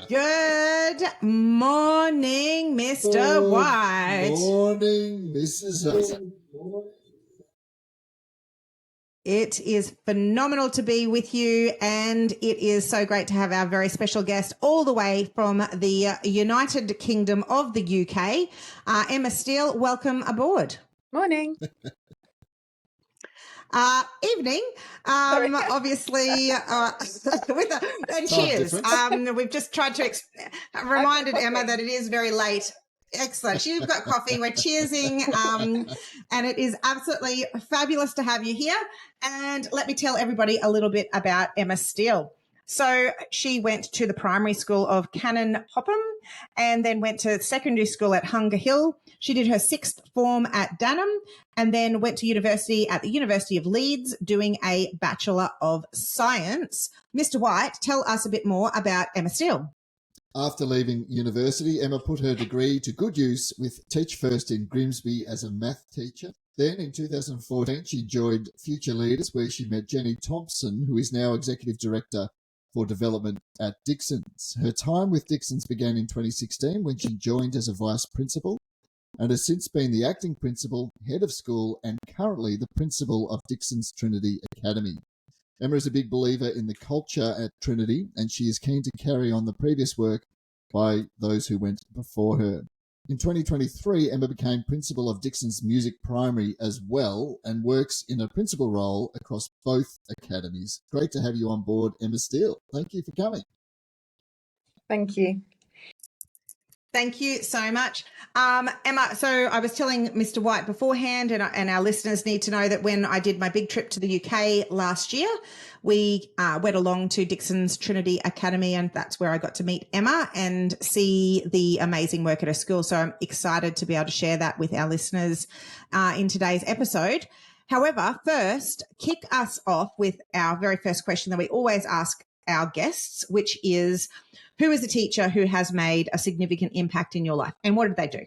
Good morning, Mr. White. Good morning, Mrs. Hudson. It is phenomenal to be with you, and it is so great to have our very special guest all the way from the United Kingdom of the UK, Emma Steele. Welcome aboard. Morning. Evening, obviously, and cheers. We've just tried to reminded Emma that it is very late. Excellent. You've got coffee. We're cheersing, and it is absolutely fabulous to have you here. And let me tell everybody a little bit about Emma Steele. So she went to the primary school of Cannon Popham and then went to secondary school at Hunger Hill. She did her sixth form at Danham and then went to university at the University of Leeds doing a Bachelor of Science. Mr. White, tell us a bit more about Emma Steele. After leaving university, Emma put her degree to good use with Teach First in Grimsby as a math teacher. Then in 2014, she joined Future Leaders, where she met Jenny Thompson, who is now Executive Director for Development at Dixon's. Her time with Dixon's began in 2016 when she joined as a Vice Principal and has since been the Acting Principal, Head of School, and currently the Principal of Dixon's Trinity Academy. Emma is a big believer in the culture at Trinity, and she is keen to carry on the previous work by those who went before her. In 2023, Emma became Principal of Dixon's Music Primary as well and works in a principal role across both academies. Great to have you on board, Emma Steele. Thank you for coming. Thank you. Thank you so much. Emma, so I was telling Mr. White beforehand, and our listeners need to know that when I did my big trip to the UK last year, we went along to Dixon's Trinity Academy, and that's where I got to meet Emma and see the amazing work at her school. So I'm excited to be able to share that with our listeners in today's episode. However, first, kick us off with our very first question that we always ask our guests, which is, who is a teacher who has made a significant impact in your life, and what did they do?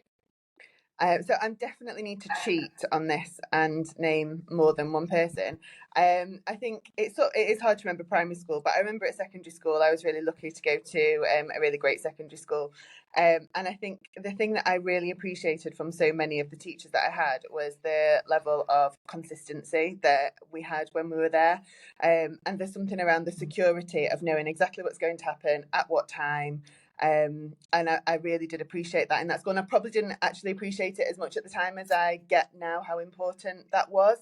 So I definitely need to cheat on this and name more than one person. I think it is hard to remember primary school, but I remember at secondary school, I was really lucky to go to a really great secondary school. And I think the thing that I really appreciated from so many of the teachers that I had was the level of consistency that we had when we were there. And there's something around the security of knowing exactly what's going to happen at what time. And I really did appreciate that in that school. And I probably didn't actually appreciate it as much at the time as I get now how important that was.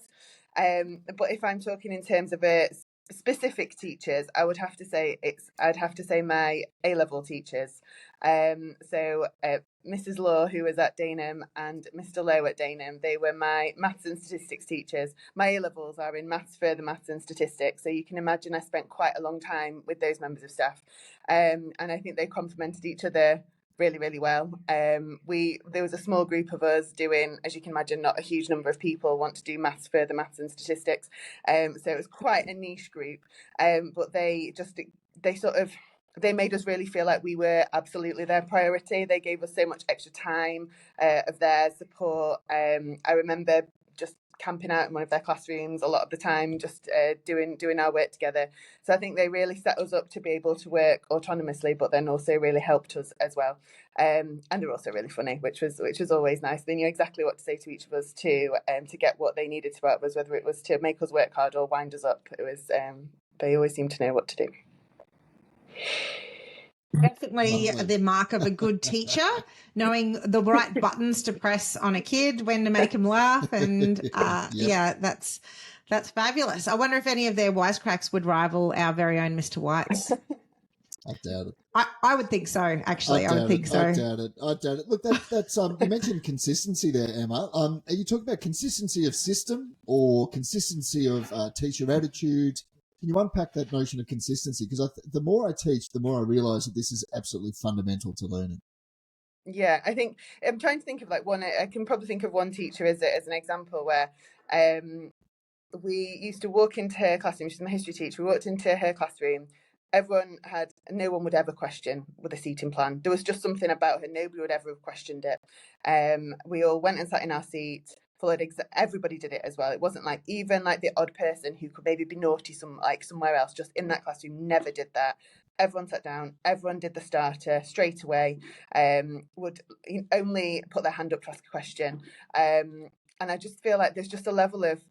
But if I'm talking in terms of specific teachers, I'd have to say my A-level teachers. So Mrs. Law, who was at Danham, and Mr. Lowe at Danham, they were my maths and statistics teachers. My A-levels are in maths, further maths and statistics. So you can imagine I spent quite a long time with those members of staff. And I think they complemented each other really, really well. There was a small group of us doing, as you can imagine, not a huge number of people want to do maths, further maths and statistics. So it was quite a niche group. But they made us really feel like we were absolutely their priority. They gave us so much extra time of their support. I remember just camping out in one of their classrooms a lot of the time, just doing our work together. So I think they really set us up to be able to work autonomously, but then also really helped us as well. And they're also really funny, which was always nice. They knew exactly what to say to each of us to get what they needed to out of us, whether it was to make us work hard or wind us up. It was they always seemed to know what to do. Definitely the mark of a good teacher, knowing the right buttons to press on a kid, when to make them laugh, and yeah, that's fabulous. I wonder if any of their wisecracks would rival our very own Mr. White's. I doubt it. I would think so, actually. I would think so. I doubt it. Look, that's you mentioned consistency there, Emma. Are you talking about consistency of system or consistency of teacher attitude? Can you unpack that notion of consistency? Because the more I teach, the more I realise that this is absolutely fundamental to learning. Yeah, I think I'm trying to think of like one. I can probably think of one teacher as an example where we used to walk into her classroom. She's my history teacher. We walked into her classroom. No one would ever question with a seating plan. There was just something about her. Nobody would ever have questioned it. We all went and sat in our seat. Everybody did it as well. It wasn't like even like the odd person who could maybe be naughty somewhere else, just in that classroom, never did that. everyone sat down, everyone did the starter straight away, would only put their hand up to ask a question. And I just feel like there's just a level of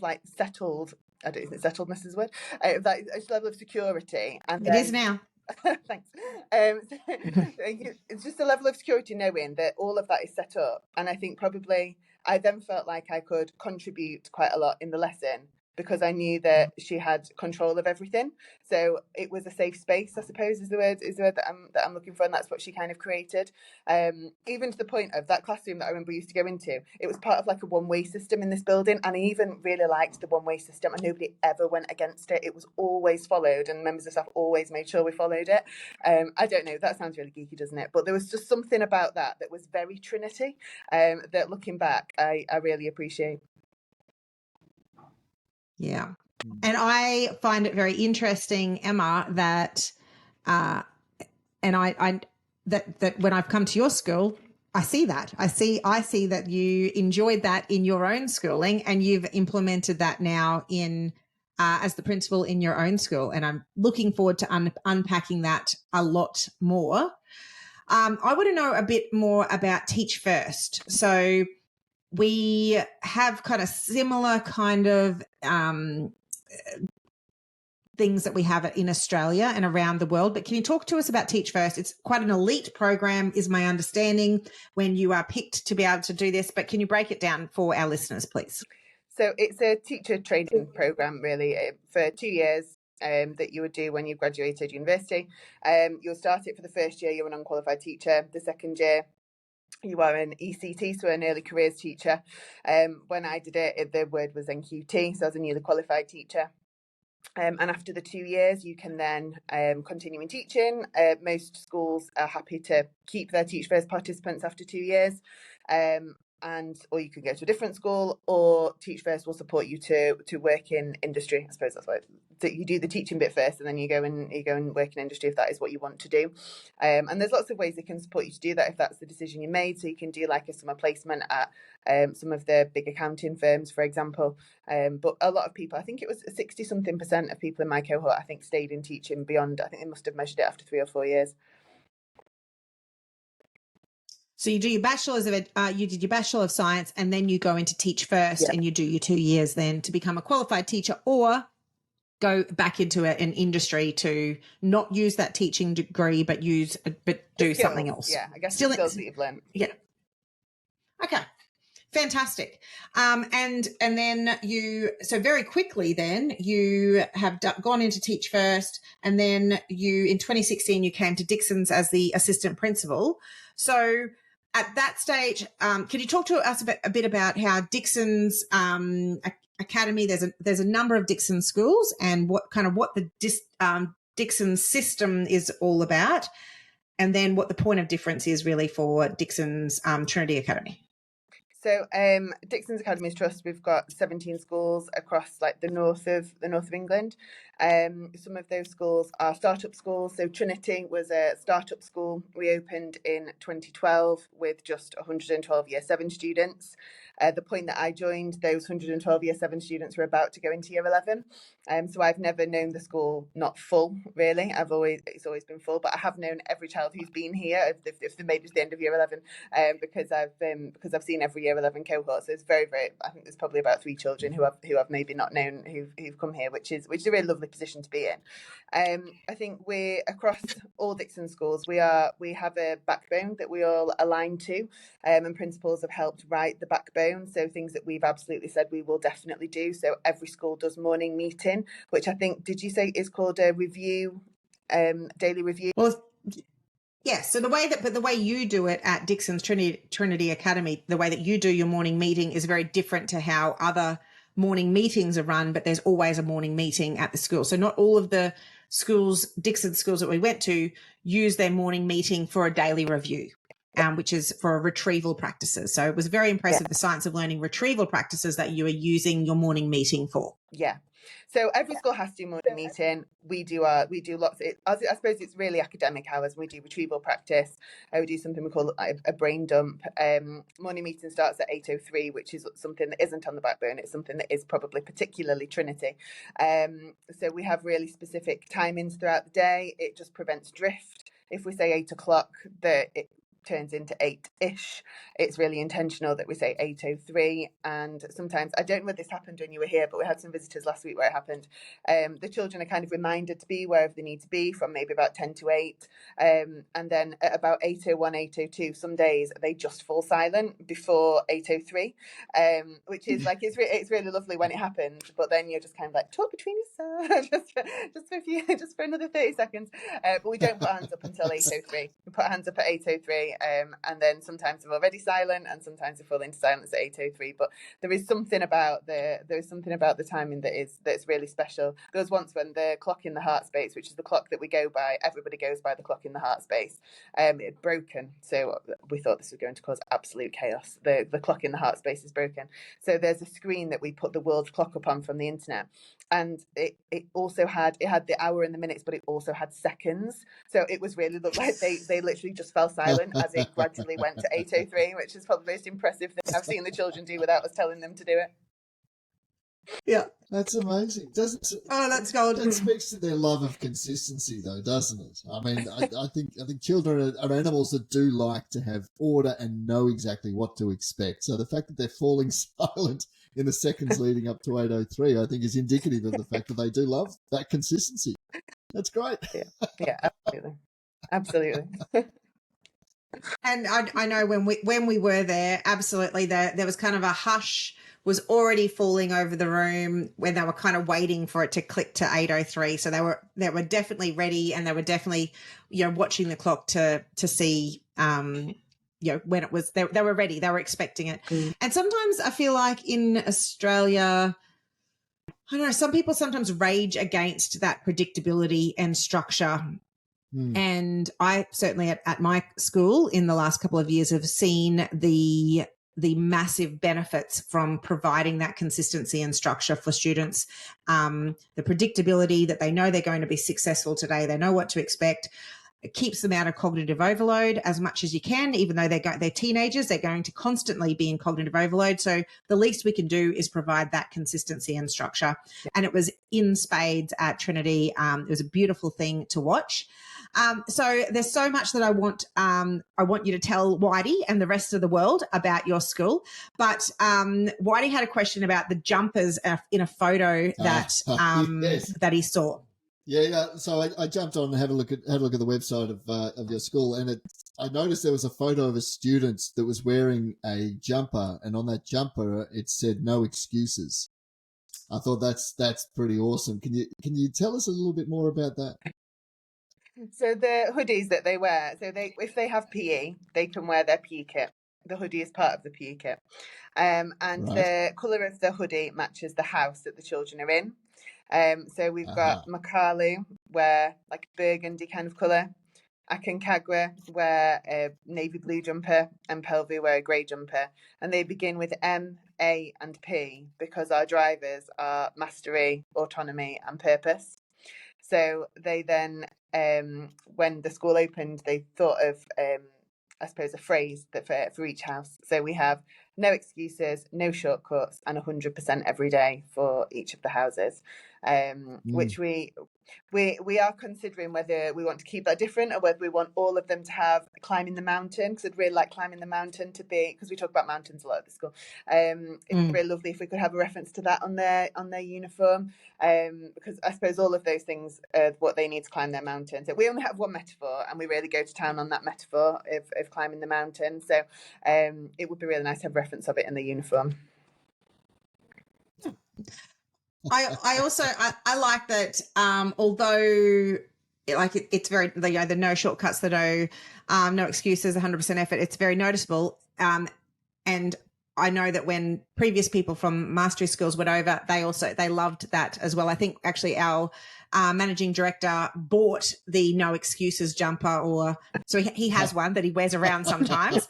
like settled, I don't know, is it settled, Mrs. Wood? Like a level of security. And it is now. Thanks. It's just a level of security knowing that all of that is set up. And I think probably I then felt like I could contribute quite a lot in the lesson because I knew that she had control of everything. So it was a safe space, I suppose, is the word that I'm looking for, and that's what she kind of created. Even to the point of that classroom that I remember we used to go into, it was part of like a one-way system in this building, and I even really liked the one-way system, and nobody ever went against it. It was always followed, and members of staff always made sure we followed it. I don't know, that sounds really geeky, doesn't it? But there was just something about that was very Trinity, that looking back, I really appreciate. Yeah. And I find it very interesting, Emma, that that when I've come to your school, I see that. I see that you enjoyed that in your own schooling, and you've implemented that now in as the principal in your own school. And I'm looking forward to unpacking that a lot more. I want to know a bit more about Teach First. So we have kind of similar kind of things that we have in Australia and around the world. But can you talk to us about Teach First? It's quite an elite program, is my understanding, when you are picked to be able to do this. But can you break it down for our listeners, please? So it's a teacher training program, really, for 2 years. That you would do when you graduated university. You'll start it for the first year, you're an unqualified teacher. The second year, you are an ECT, so an early careers teacher. When I did it, the word was NQT, so as a newly qualified teacher. And after the 2 years, you can then continue in teaching. Most schools are happy to keep their Teach First participants after 2 years. Or you can go to a different school, or Teach First will support you to work in industry. I suppose that's why you do the teaching bit first, and then you go and work in industry if that is what you want to do. And there's lots of ways they can support you to do that if that's the decision you made. So you can do like a summer placement at some of the big accounting firms, for example. But a lot of people, I think it was 60-something% of people in my cohort, I think, stayed in teaching beyond. I think they must have measured it after 3 or 4 years. So you do your you did your Bachelor of Science, and then you go into Teach First, and you do your 2 years then to become a qualified teacher, or go back into an industry to not use that teaching degree, but do skills, something else. Yeah, I guess still skills that you've learned. Yeah. Okay. Fantastic. And then so very quickly then you have gone into Teach First, and then in 2016 you came to Dixon's as the assistant principal. So at that stage, can you talk to us a bit about how Dixon's Academy, there's a number of Dixon schools, and what the Dixon system is all about, and then what the point of difference is really for Dixon's Trinity Academy? So Dixon's Academies Trust, we've got 17 schools across like the north of England. Some of those schools are startup schools. So Trinity was a startup school. We opened in 2012 with just 112 Year 7 students. The point that I joined, those 112 Year 7 students were about to go into Year 11. So I've never known the school not full, really. It's always been full, but I have known every child who's been here if they made it to the end of Year 11, because I've seen every Year 11 cohort. So it's very, very. I think there's probably about 3 children who I've maybe not known who've come here, which is a really lovely position to be in. I think we're across all Dixon schools. We have a backbone that we all align to, and principals have helped write the backbone. So things that we've absolutely said we will definitely do. So every school does morning meeting, which I think, did you say is called a review, daily review? Well, yeah. So the way you do it at Dixon's Trinity Academy, the way that you do your morning meeting is very different to how other morning meetings are run, but there's always a morning meeting at the school. So not all of the Dixon schools that we went to, use their morning meeting for a daily review, which is for retrieval practices. So it was very impressive, the science of learning retrieval practices that you are using your morning meeting for. Yeah. So every school has to do morning meeting. We do lots. I suppose it's really academic hours. We do retrieval practice. We do something we call a brain dump. Morning meeting starts at 8:03, which is something that isn't on the backbone. It's something that is probably particularly Trinity. So we have really specific timings throughout the day. It just prevents drift. If we say 8 o'clock, it turns into 8-ish. It's really intentional that we say 8:03. And sometimes, I don't know whether this happened when you were here, but we had some visitors last week where it happened. The children are kind of reminded to be wherever they need to be from maybe about 10 to 8. And then at about 8:01, 8:02, some days they just fall silent before 8:03, which is like, it's really lovely when it happens, but then you're just kind of like, talk between yourselves, just for another 30 seconds. But we don't put hands up until 8:03. We put hands up at 8:03. And then sometimes they're already silent, and sometimes they fall into silence at 8:03. But there is something about the timing that's really special. There was once when the clock in the heart space, which is the clock that we go by, everybody goes by the clock in the heart space, it had broken. So we thought this was going to cause absolute chaos. The clock in the heart space is broken. So there's a screen that we put the world's clock up on from the internet, and it also had the hour and the minutes, but it also had seconds. So it was really looked like they literally just fell silent as it gradually went to 8:03, which is probably the most impressive thing I've seen the children do without us telling them to do it. Yeah, that's amazing. That's golden. That speaks to their love of consistency, though, doesn't it? I mean, I think children are animals that do like to have order and know exactly what to expect. So the fact that they're falling silent in the seconds leading up to 8:03, I think, is indicative of the fact that they do love that consistency. That's great. Yeah, absolutely. And I know when we were there, absolutely, there was kind of a hush was already falling over the room when they were kind of waiting for it to click to 8:03. So they were definitely ready, and they were definitely, watching the clock to see, when it was, they were ready, they were expecting it. And sometimes I feel like in Australia, I don't know, some people sometimes rage against that predictability and structure. And I certainly at my school in the last couple of years have seen the massive benefits from providing that consistency and structure for students. The predictability that they know they're going to be successful today, they know what to expect. It keeps them out of cognitive overload as much as you can, even though they're teenagers, they're going to constantly be in cognitive overload. So the least we can do is provide that consistency and structure. And it was in spades at Trinity. It was a beautiful thing to watch. So there's so much that I want you to tell Whitey and the rest of the world about your school. But Whitey had a question about the jumpers in a photo that yes. that he saw. Yeah. So I jumped on and had a look at the website of your school, and I noticed there was a photo of a student that was wearing a jumper, and on that jumper it said "No excuses." I thought that's pretty awesome. Can you tell us a little bit more about that? So the hoodies that they wear, if they have PE, they can wear their PE kit. The hoodie is part of the PE kit. And right. The colour of the hoodie matches the house that the children are in. So we've got Makalu wear like burgundy kind of colour. Aconcagua wear a navy blue jumper, and Pelvu wear a grey jumper. And they begin with M, A and P because our drivers are mastery, autonomy and purpose. So they then, when the school opened, they thought of, I suppose, a phrase that for each house. So we have no excuses, no shortcuts, and 100% every day for each of the houses, which we are considering whether we want to keep that different or whether we want all of them to have climbing the mountain, because I'd really like climbing the mountain to be, because we talk about mountains a lot at the school. It'd be really lovely if we could have a reference to that on their uniform, because I suppose all of those things are what they need to climb their mountain. So we only have one metaphor, and we really go to town on that metaphor of climbing the mountain. So it would be really nice to have reference of it in the uniform. I also like that, although it's very, the no shortcuts, the no excuses, 100% effort, it's very noticeable. And I know that when previous people from mastery schools went over, they loved that as well. I think actually our managing director bought the No Excuses jumper, or so he has one that he wears around sometimes.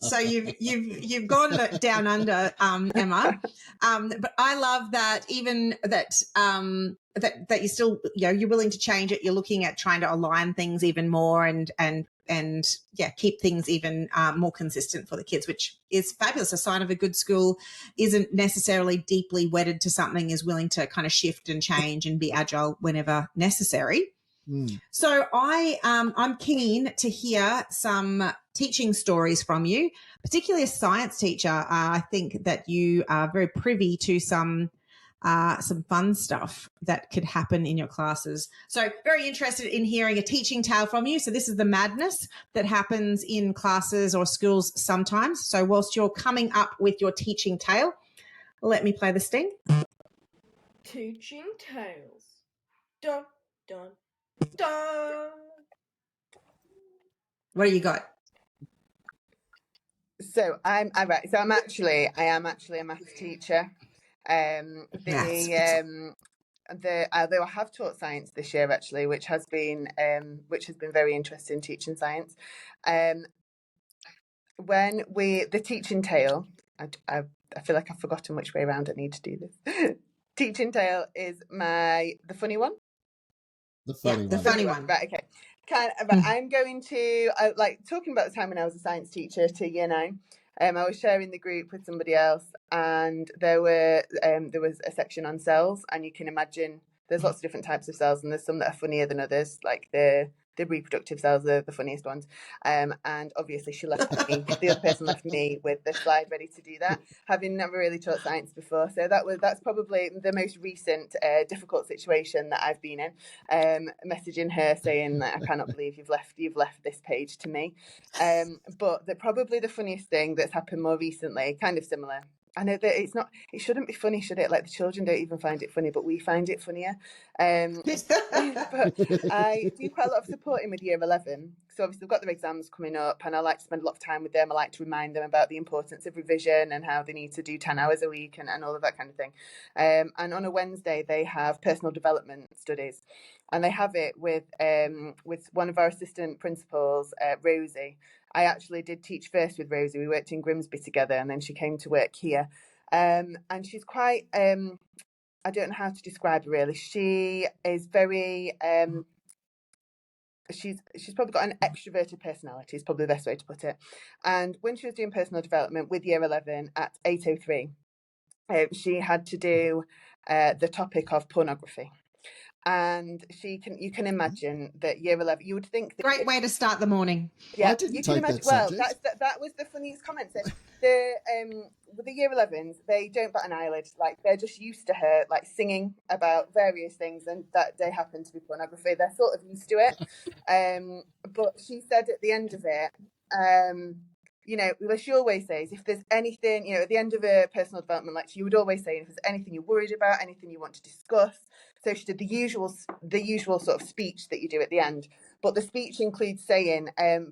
So you've gone down under, Emma. But I love that, even that that you still, you're willing to change it. You're looking at trying to align things even more and keep things even more consistent for the kids, which is fabulous. A sign of a good school isn't necessarily deeply wedded to something, is willing to kind of shift and change and be agile whenever necessary. So I'm keen to hear some teaching stories from you, particularly a science teacher. I think that you are very privy to some fun stuff that could happen in your classes. So very interested in hearing a teaching tale from you. So this is the madness that happens in classes or schools sometimes. So whilst you're coming up with your teaching tale, let me play the sting. Teaching tales. Dun, dun, dun. What do you got? So I am actually a maths teacher. Although I have taught science this year actually, which has been very interesting, teaching science. When the teaching tale, I feel like I've forgotten which way around I need to do this. Teaching tale is the funny one. The funny one. Right, okay. I'm going to talking about the time when I was a science teacher to year 9. I was sharing the group with somebody else, and there was a section on cells, and you can imagine there's lots of different types of cells, and there's some that are funnier than others, like the reproductive cells are the funniest ones. And obviously she left me, the other person left me with the slide ready to do that, having never really taught science before. So that's probably the most recent difficult situation that I've been in. Messaging her saying that I cannot believe you've left this page to me. But probably the funniest thing that's happened more recently, kind of similar. I know that it shouldn't be funny, should it? Like, the children don't even find it funny, but we find it funnier. But I do quite a lot of supporting with year 11. So obviously they've got their exams coming up, and I like to spend a lot of time with them. I like to remind them about the importance of revision and how they need to do 10 hours a week and all of that kind of thing. And on a Wednesday, they have personal development studies. And they have it with one of our assistant principals, Rosie. I actually did teach first with Rosie. We worked in Grimsby together, and then she came to work here. And she's quite, I don't know how to describe her really. She is very, she's probably got an extroverted personality, is probably the best way to put it. And when she was doing personal development with year 11 at E03, she had to do the topic of pornography. And you can imagine that year 11, you would think that, great way to start the morning. Yeah, I didn't you can take imagine. that Well, that was the funniest comment. So with the year 11s, they don't bat an eyelid. Like, they're just used to her like singing about various things, and that they happen to be pornography. They're sort of used to it. But she said at the end of it, she always says, if there's anything, at the end of a personal development lecture, you would always say, if there's anything you're worried about, anything you want to discuss. So she did the usual sort of speech that you do at the end. But the speech includes saying,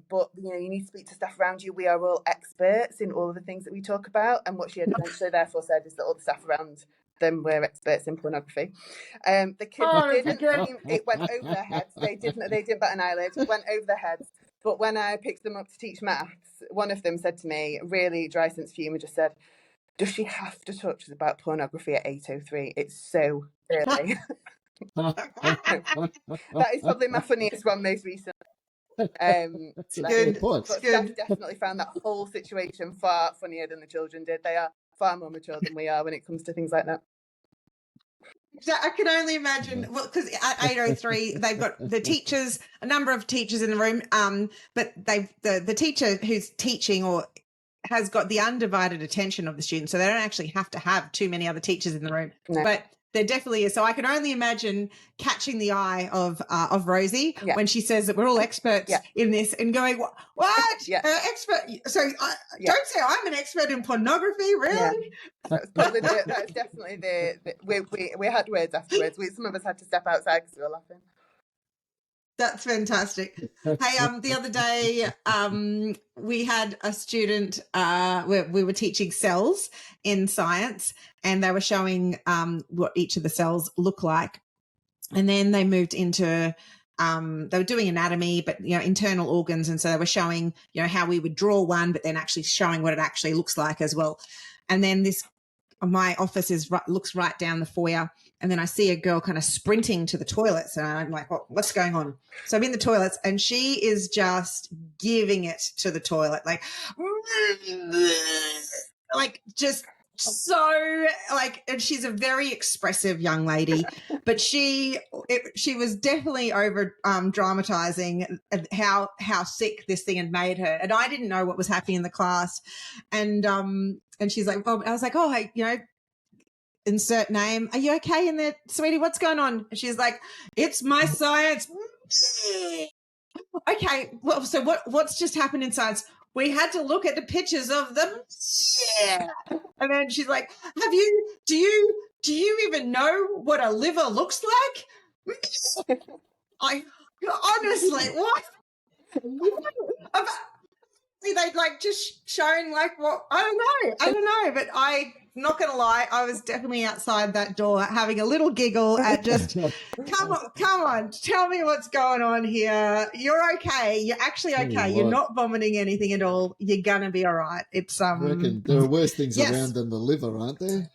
but you need to speak to staff around you. We are all experts in all of the things that we talk about. And what she had eventually therefore said is that all the staff around them were experts in pornography. The kids it went over their heads. They didn't bat an eyelid. It went over their heads. But when I picked them up to teach maths, one of them said to me, really dry sense of humour, just said, does she have to talk to us about pornography at 8:03? It's so early. That is probably my funniest one most recently. Good. But staff definitely found that whole situation far funnier than the children did. They are far more mature than we are when it comes to things like that. So I can only imagine, well, because at 803 they've got the teachers, a number of teachers in the room, but the teacher who's teaching or has got the undivided attention of the students, so they don't actually have to have too many other teachers in the room. No. But there definitely is. So I can only imagine catching the eye of Rosie when she says that we're all experts in this, and going, what? Expert? So don't say I'm an expert in pornography, really? Yeah. That's definitely we had words afterwards. Some of us had to step outside because we were laughing. That's fantastic. Hey, the other day, we had a student, we were teaching cells in science, and they were showing what each of the cells look like. And then they moved into they were doing anatomy, but, internal organs. And so they were showing, how we would draw one, but then actually showing what it actually looks like as well. And then my office looks right down the foyer. And then I see a girl kind of sprinting to the toilets. And I'm like, what's going on? So I'm in the toilets and she is just giving it to the toilet. Like just so and she's a very expressive young lady, but she was definitely over dramatizing how sick this thing had made her, and I didn't know what was happening in the class, and she's like, I was like, oh, hey, insert name, are you okay in there, sweetie, what's going on? And she's like, it's my science. Okay, well, so what's just happened in science? We had to look at the pictures of them. Yeah. And then she's like, do you even know what a liver looks like? I honestly, what? They'd just shown what, I don't know, but I'm not going to lie, I was definitely outside that door having a little giggle at just, come on, tell me what's going on here. You're okay. You're actually okay. You're not vomiting anything at all. You're going to be all right. It's, I reckon there are worse things around than the liver, aren't there?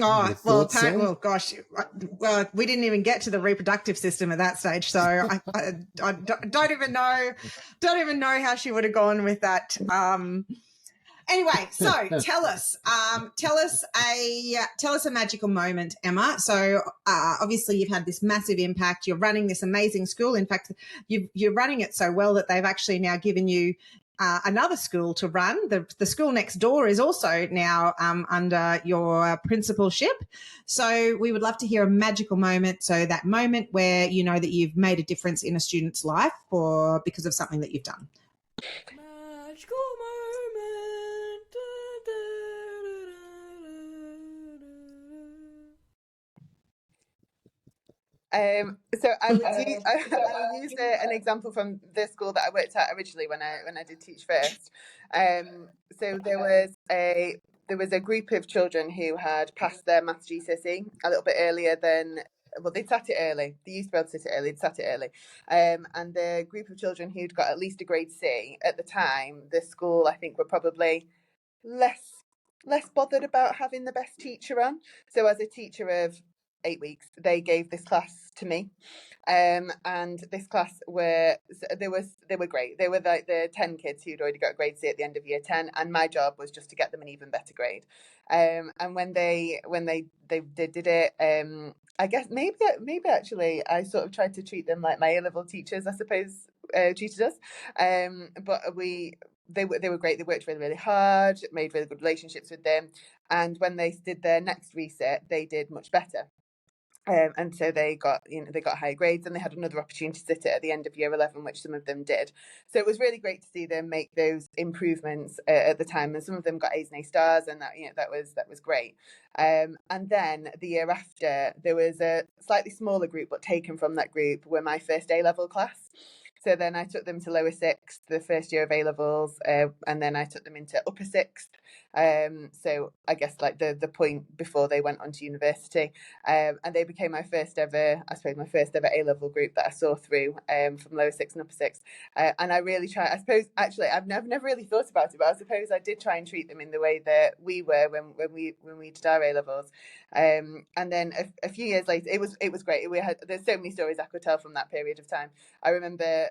Oh, well, apparently, well, gosh, well, we didn't even get to the reproductive system at that stage. So I don't even know how she would have gone with that. Anyway, so tell us a magical moment, Emma. So obviously you've had this massive impact. You're running this amazing school. In fact, you're running it so well that they've actually now given you another school to run. The school next door is also now under your principalship. So we would love to hear a magical moment. So that moment where you know that you've made a difference in a student's life because of something that you've done. Magical moment. So I would use an example from the school that I worked at originally when I did Teach First. So there was a group of children who had passed their maths GCSE a little bit earlier than. Well, they'd sat it early. They used to be able to sit it early. They'd sat it early. And the group of children who'd got at least a grade C at the time, the school, I think, were probably less bothered about having the best teacher on. So as a teacher of 8 weeks, they gave this class to me. And this class they were great. They were like the 10 kids who'd already got a grade C at the end of year 10, and my job was just to get them an even better grade. And when they did it, I guess maybe actually I sort of tried to treat them like my A-level teachers, I suppose, treated us. But they were great. They worked really, really hard, made really good relationships with them. And when they did their next reset, they did much better. And so they got higher grades, and they had another opportunity to sit it at the end of year 11, which some of them did. So it was really great to see them make those improvements at the time, and some of them got A's and A stars, and that was great. And then the year after, there was a slightly smaller group, but taken from that group were my first A-level class. So then I took them to lower sixth, the first year of A-levels, and then I took them into upper sixth. So I guess like the point before they went on to university, and they became my first ever A-level group that I saw through from lower sixth and upper sixth. And I really try. I suppose actually I've never really thought about it, but I suppose I did try and treat them in the way that we were when we did our A-levels. And then a few years later, it was great. There's so many stories I could tell from that period of time. I remember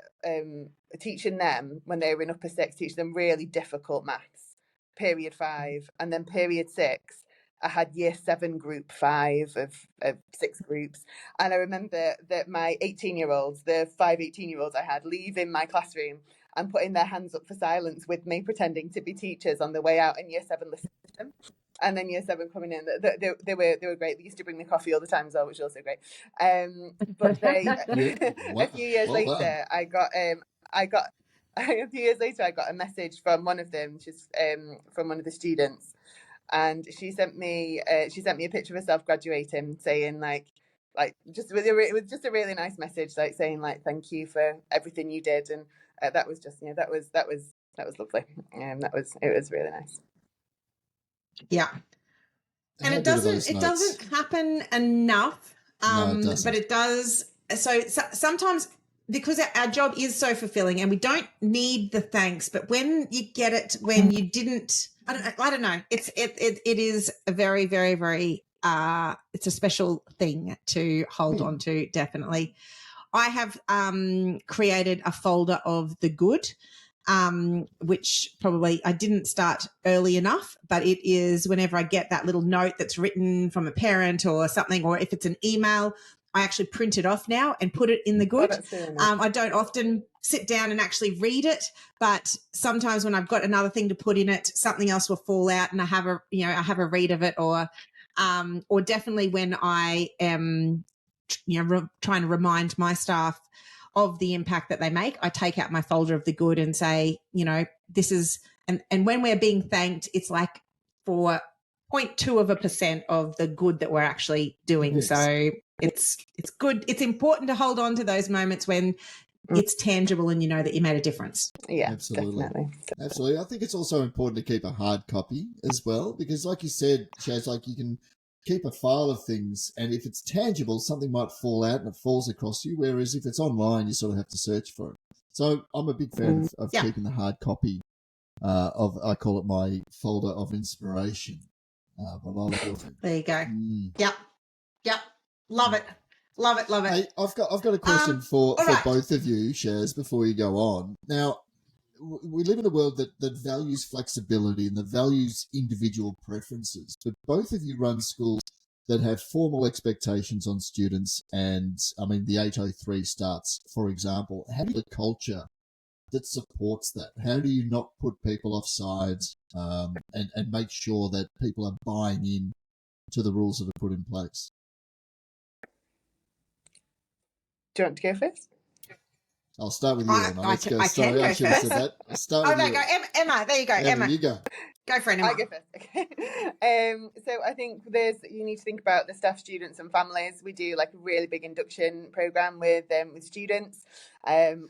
teaching them when they were in upper sixth, teaching them really difficult maths, period 5, and then period 6 I had year 7 group 5 of 6 groups. And I remember that my 18-year-olds, the 5 18-year-olds I had, leaving my classroom and putting their hands up for silence with me, pretending to be teachers on the way out, in year 7 listening to them. And then year 7 coming in, they were great. They used to bring me coffee all the time as well, which was also great. But a few years later, I got a few years later, I got a message from one of them, just from one of the students, and she sent me a picture of herself graduating, saying like it was just a really nice message, like saying like thank you for everything you did, and that was just that was lovely. It was really nice. Yeah. And it doesn't happen enough No, it doesn't. But it does. So sometimes, because our job is so fulfilling and we don't need the thanks, but when you get it, when you didn't, I don't know. It is a very, very, very, it's a special thing to hold on to. Definitely. I have created a folder of the good, which probably I didn't start early enough, but it is whenever I get that little note that's written from a parent or something, or if it's an email, I actually print it off now and put it in the good. that's really nice. I don't often sit down and actually read it, but sometimes when I've got another thing to put in it, something else will fall out and I have a read of it, or definitely when I am trying to remind my staff of the impact that they make, I take out my folder of the good and say, this is, and when we're being thanked, it's like for 0.2% of the good that we're actually doing. Yes. So it's good. It's important to hold on to those moments when it's tangible and you know that you made a difference. Yeah, absolutely. Definitely. Absolutely. I think it's also important to keep a hard copy as well, because like you said, Shaz, like you can keep a file of things, and if it's tangible, something might fall out and it falls across you, whereas if it's online, you sort of have to search for it. So I'm a big fan of keeping the hard copy I call it my folder of inspiration. There you go. Yep. Love it. Hey, I've got a question for both of you, Shaz, before you go on. Now, we live in a world that values flexibility and that values individual preferences, but both of you run schools that have formal expectations on students, and I mean the 803 starts, for example. How do you the culture that supports that? How do you not put people offside and make sure that people are buying in to the rules that are put in place? Do you want to go first? I'll start with you, Emma. I can go first. I'll start with you. Go. Emma, there you go. Emma. You go. Go for it, Emma. I go first. Okay. So I think you need to think about the staff, students and families. We do like a really big induction program with students.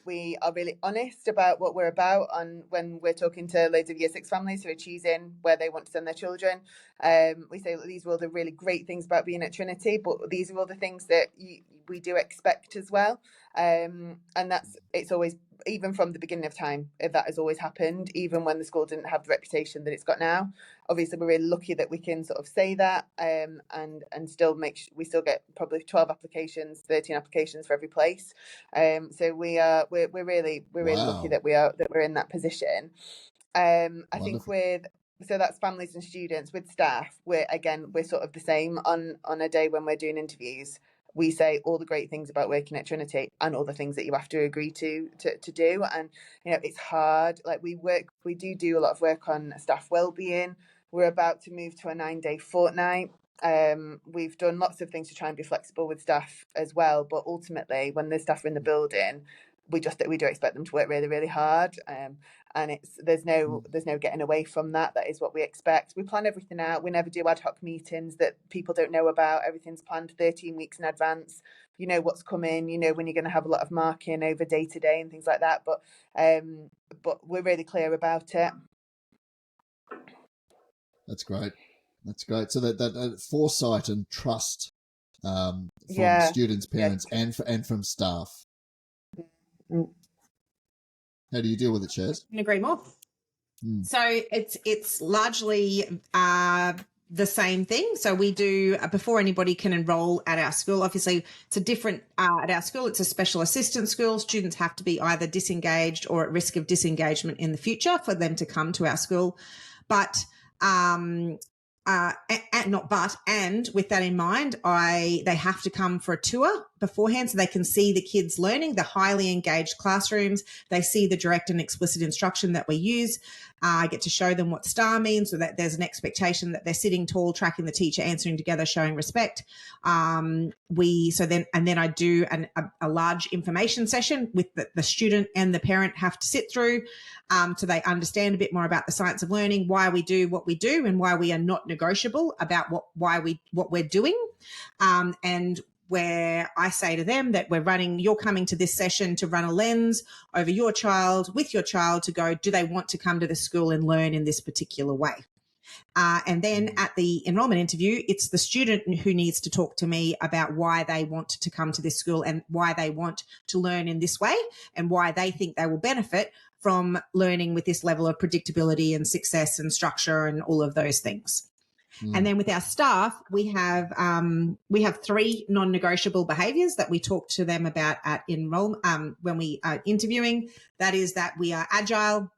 We are really honest about what we're about when we're talking to loads of Year 6 families who are choosing where they want to send their children. We say these are all the really great things about being at Trinity, but these are all the things that we do expect as well. And it's always, even from the beginning of time, that has always happened, even when the school didn't have the reputation that it's got now. Obviously, we're really lucky that we can sort of say that and still we still get probably 12 applications, 13 applications for every place. So we're really lucky that we're in that position. I think so that's families and students. With staff, we're sort of the same on a day when we're doing interviews. We say all the great things about working at Trinity and all the things that you have to agree to do. And, it's hard. Like we do a lot of work on staff wellbeing. We're about to move to a 9-day fortnight. We've done lots of things to try and be flexible with staff as well. But ultimately, when the staff are in the building, we do expect them to work really, really hard. And there's no getting away from that. That is what we expect. We plan everything out. We never do ad hoc meetings that people don't know about. Everything's planned 13 weeks in advance. You know what's coming. You know when you're going to have a lot of marking over day to day and things like that. But we're really clear about it. That's great. So that foresight and trust from students, parents, and from staff. How do you deal with it, Shaz? I can agree more. So it's largely the same thing. So we do, before anybody can enroll at our school, obviously it's a different, at our school, it's a special assistance school. Students have to be either disengaged or at risk of disengagement in the future for them to come to our school. But and with that in mind, they have to come for a tour beforehand so they can see the kids learning, the highly engaged classrooms. They see the direct and explicit instruction that we use. I get to show them what STAR means, so that there's an expectation that they're sitting tall, tracking the teacher, answering together, showing respect. Then I do a large information session with the student and the parent have to sit through, so they understand a bit more about the science of learning, why we do what we do, and why we are not negotiable about what we're doing, and where I say to them that you're coming to this session to run a lens over your child, with your child, to go, do they want to come to the school and learn in this particular way? And then at the enrollment interview, it's the student who needs to talk to me about why they want to come to this school and why they want to learn in this way and why they think they will benefit from learning with this level of predictability and success and structure and all of those things. And then with our staff, we have 3 non-negotiable behaviours that we talk to them about at enrollment when we are interviewing. That is that we are agile,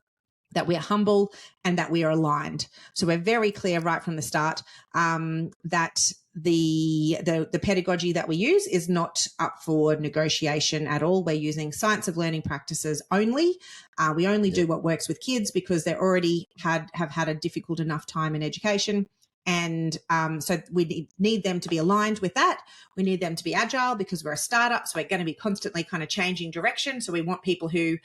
that we are humble, and that we are aligned. So we're very clear right from the start that the pedagogy that we use is not up for negotiation at all. We're using science of learning practices only. We only do what works with kids because they already have had a difficult enough time in education. And so we need them to be aligned with that. We need them to be agile because we're a startup. So we're going to be constantly kind of changing direction. So we want people who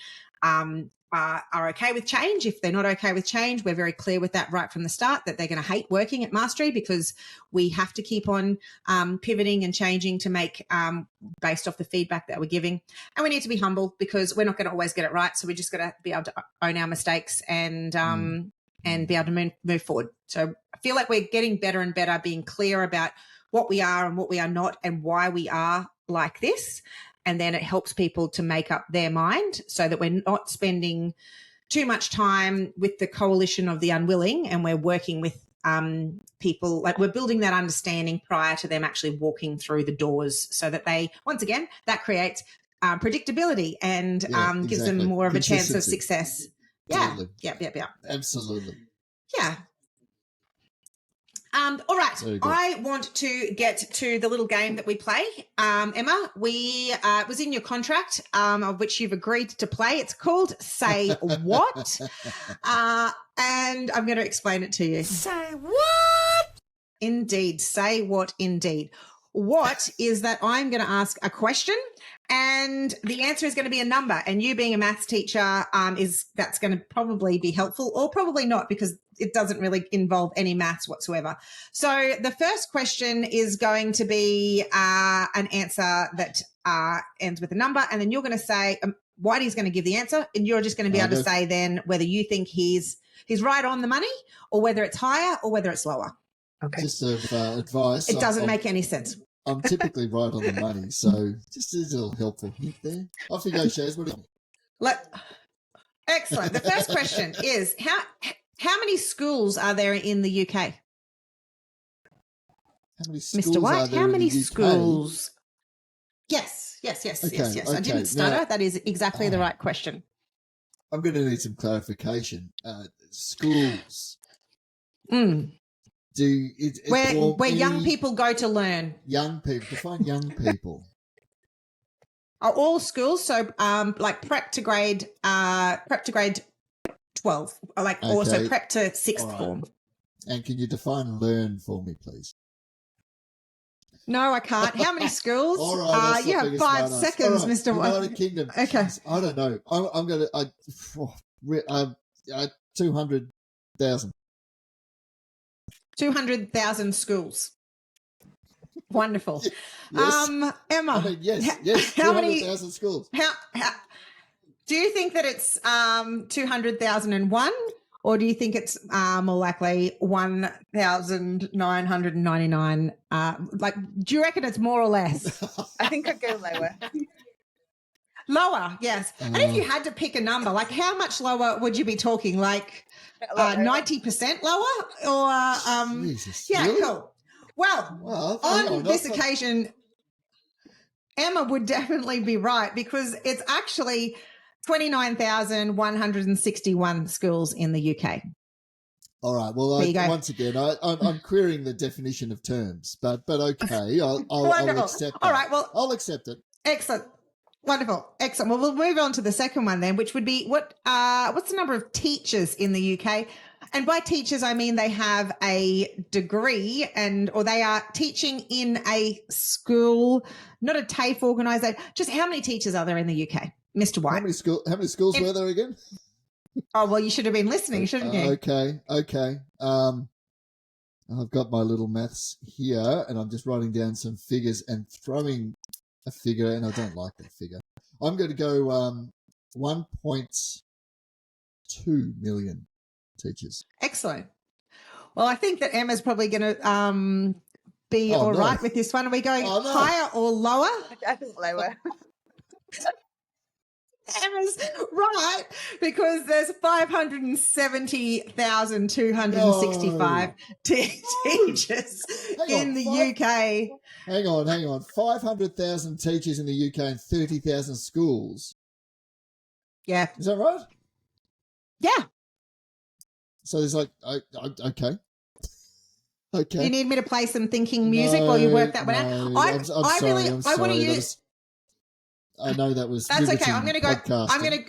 are okay with change. If they're not okay with change, we're very clear with that right from the start that they're going to hate working at Mastery because we have to keep on pivoting and changing to make based off the feedback that we're giving. And we need to be humble because we're not going to always get it right. So we just got to be able to own our mistakes and be able to move forward. So I feel like we're getting better and better being clear about what we are and what we are not and why we are like this. And then it helps people to make up their mind so that we're not spending too much time with the coalition of the unwilling and we're working with people, like we're building that understanding prior to them actually walking through the doors so that they, once again, that creates predictability and gives them more of a chance of success. Absolutely. Yeah. Absolutely. Yeah. All right. I want to get to the little game that we play. Emma, it was in your contract, of which you've agreed to play. It's called Say What? And I'm going to explain it to you. Say what? Indeed. Say what indeed. What is that I'm going to ask a question and the answer is going to be a number. And you being a maths teacher, that's going to probably be helpful or probably not because it doesn't really involve any maths whatsoever. So the first question is going to be an answer that ends with a number. And then you're going to say, Whitey's going to give the answer and you're just going to be able to say then whether you think he's right on the money or whether it's higher or whether it's lower. Okay. Just advice. It doesn't make any sense. I'm typically right on the money, so just a little helpful hint there. Off you go, Shaz. What do you think? Excellent. The first question is how many schools are there in the UK? How many schools Mr. White, are there how in many the UK? schools? Yes. Okay. I didn't stutter. Now, that is exactly the right question. I'm going to need some clarification. Schools. Where young people go to learn. Young people. Define young people. Are all schools, so like prep to grade 12, or like also prep to sixth form. And can you define learn for me, please? No, I can't. How many schools? All right, you have 5 seconds, right, Mr. White. United Kingdom. Okay. I don't know. I'm going to 200,000. 200,000 schools. Wonderful. Yes. Emma. I mean, yes. How many 200,000 schools. How do you think that it's 200,001 or do you think it's more likely 1,999? Do you reckon it's more or less? I think I'd go lower. Lower, yes. And if you had to pick a number, like how much lower would you be talking? Like 90% lower? Or Jesus, yeah, really? cool. Well, on this occasion, Emma would definitely be right because it's actually 29,161 schools in the UK. All right. Well, once again, I'm querying the definition of terms, but okay, I'll accept that. All right. Well, I'll accept it. Excellent. Wonderful. Excellent. Well, we'll move on to the second one then, which would be what's the number of teachers in the UK? And by teachers, I mean they have a degree or they are teaching in a school, not a TAFE organisation. Just how many teachers are there in the UK, Mr. White? How many schools were there again? Oh, well, you should have been listening, shouldn't you? Okay. I've got my little maths here, and I'm just writing down some figures and throwing a figure, and I don't like that figure. I'm going to go 1.2 million teachers. Excellent. Well, I think that Emma's probably going to be all right with this one. Are we going higher or lower? I think lower. Emma's right, because there's 570,265 teachers in the UK. Hang on. 500,000 teachers in the UK and 30,000 schools. Yeah. Is that right? Yeah. So there's like, okay. Okay. Do you need me to play some thinking music while you work that one out? I'm sorry. I want to use. I know that was. That's okay. I'm going to go. Podcasting.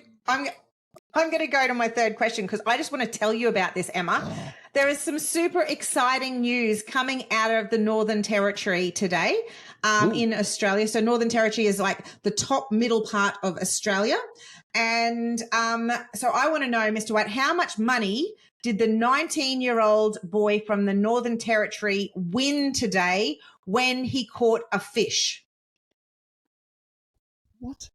I'm going to go to my third question because I just want to tell you about this, Emma. Oh. There is some super exciting news coming out of the Northern Territory today in Australia. So Northern Territory is like the top middle part of Australia. And so I want to know, Mr. White, how much money did the 19-year-old boy from the Northern Territory win today when he caught a fish? What?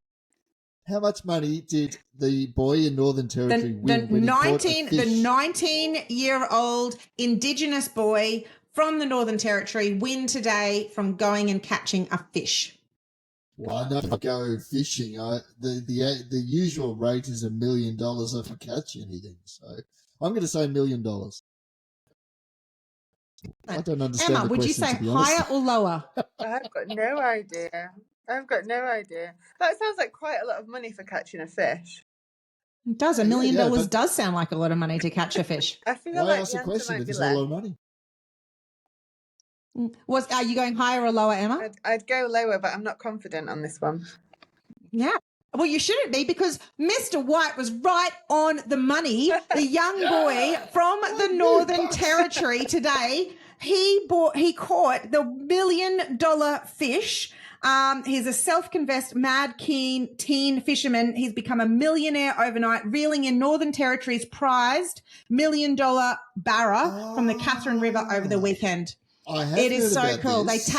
How much money did the boy in Northern Territory win when he caught a fish? The 19-year-old Indigenous boy from the Northern Territory win today from going and catching a fish? Well, I know if I go fishing, the usual rate is $1 million if I catch anything. So I'm going to say $1 million. I don't understand Emma, the would you question, say to be honest. higher or lower? I've got no idea. That sounds like quite a lot of money for catching a fish. It does. $1 million does sound like a lot of money to catch a fish. I feel Why like ask the a answer question might if be it's not a lot of less. money? Are you going higher or lower, Emma? I'd go lower, but I'm not confident on this one. Yeah. Well, you shouldn't be, because Mr. White was right on the money. The young boy from the Northern Territory today, he caught the $1 million fish. He's a self-confessed mad keen teen fisherman. He's become a millionaire overnight, reeling in Northern Territory's prized $1 million barra from the Catherine River over the weekend. It is so cool. This.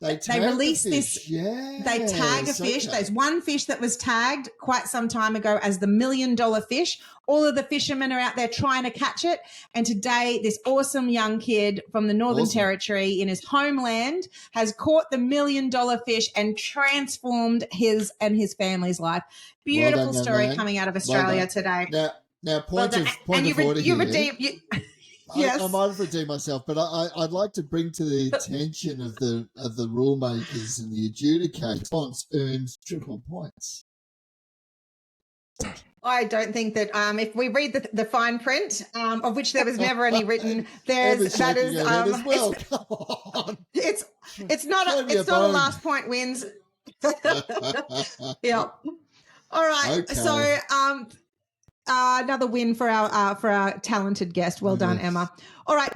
They released this. Yes, they tag a fish. okay. There's one fish that was tagged quite some time ago as the $1 million fish. All of the fishermen are out there trying to catch it. And today, this awesome young kid from the Northern Territory in his homeland has caught the $1 million fish and transformed his and his family's life. Beautiful story coming out of Australia today. Now, point of order here. Yes. I might have redeemed myself, but I'd like to bring to the attention of the rule makers and the adjudicators. Response earns triple points. I don't think that if we read the fine print, of which there was never any written, it's not a last point wins. Yeah. All right. Okay. So another win for our talented guest. Well done, Emma. All right.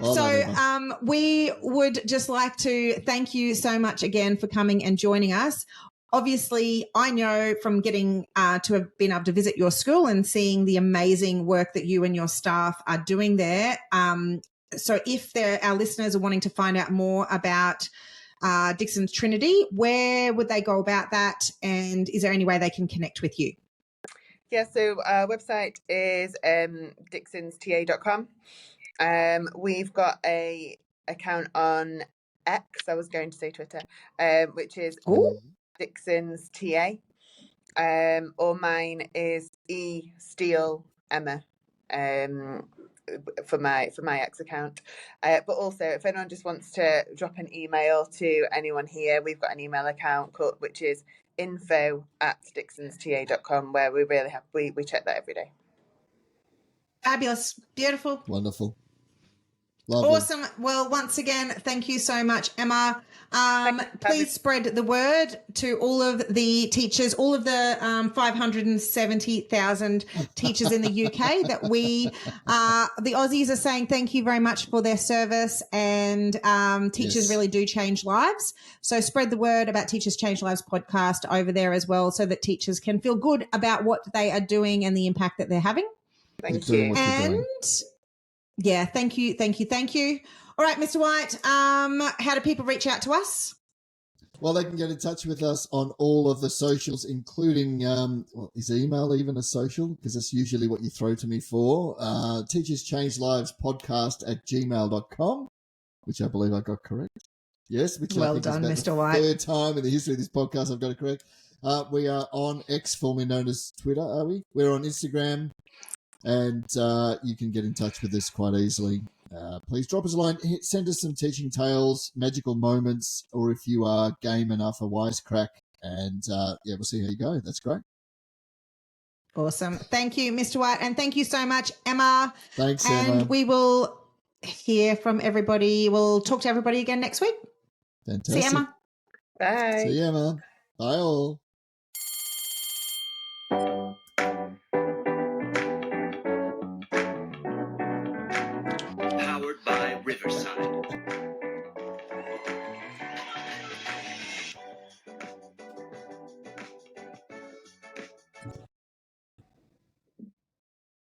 We would just like to thank you so much again for coming and joining us. Obviously, I know from getting to have been able to visit your school and seeing the amazing work that you and your staff are doing there. So if our listeners are wanting to find out more about Dixon's Trinity, where would they go about that? And is there any way they can connect with you? Yeah, so our website is dixonsta.com. We've got a account on X, I was going to say Twitter, which is Dixon's TA. Or mine is E Steele Emma for my X account. But also, if anyone just wants to drop an email to anyone here, we've got an email account which is info@dixonsta.com, where we really have we check that every day. Fabulous. Beautiful. Wonderful. Lovely. Awesome. Well, once again, thank you so much, Emma. Please spread the word to all of the teachers, all of the 570,000 teachers in the UK that the Aussies are saying thank you very much for their service, and teachers really do change lives. So spread the word about Teachers Change Lives podcast over there as well, so that teachers can feel good about what they are doing and the impact that they're having. Thank you. And yeah, thank you. All right, Mr. White, how do people reach out to us? Well, they can get in touch with us on all of the socials, including, is email even a social? Because that's usually what you throw to me for. Teachers Change Lives podcast at gmail.com, which I believe I got correct. Yes, which Well I think done, is about Mr. the White. third time in the history of this podcast I've got it correct. We are on X, formerly known as Twitter, are we? We're on Instagram, and you can get in touch with us quite easily. Please drop us a line. Send us some teaching tales, magical moments, or if you are game enough, a wisecrack. And we'll see how you go. That's great. Awesome. Thank you, Mr. White. And thank you so much, Emma. Thanks, and Emma. And we will hear from everybody. We'll talk to everybody again next week. Fantastic. See you, Emma. Bye. See you, Emma. Bye all.